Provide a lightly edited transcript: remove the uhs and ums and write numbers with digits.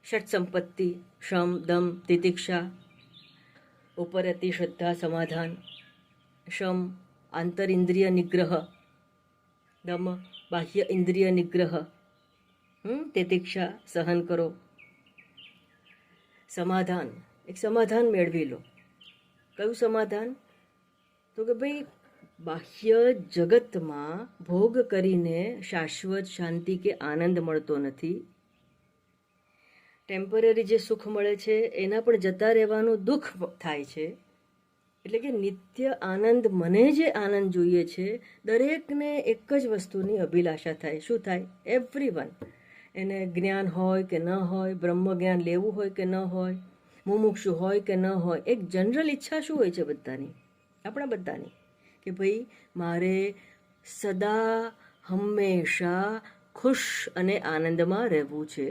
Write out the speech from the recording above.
षट संपत्ति शम दम तितिक्षा उपरति श्रद्धा समाधान शम आंतर इंद्रिय निग्रह दम बाह्य इंद्रिय निग्रह तितिक्षा સહન કરો સમાધાન એક સમાધાન મેળવી લો કયું સમાધાન તો કે ભાઈ બાહ્ય જગતમાં ભોગ કરીને શાશ્વત શાંતિ કે આનંદ મળતો નથી ટેમ્પરરી જે સુખ મળે છે એના પણ જતા રહેવાનું દુઃખ થાય છે એટલે કે નિત્ય આનંદ મને જે આનંદ જોઈએ છે દરેકને એક જ વસ્તુની અભિલાષા થાય શું થાય એવરીવન એને જ્ઞાન હોય કે ન હોય બ્રહ્મ જ્ઞાન લેવું હોય કે ન હોય મુમુક્ષુ હોય કે ન હોય એક જનરલ ઈચ્છા શું હોય છે બધાની આપણા બધાની કે ભાઈ મારે સદા હંમેશા ખુશ અને આનંદમાં રહેવું છે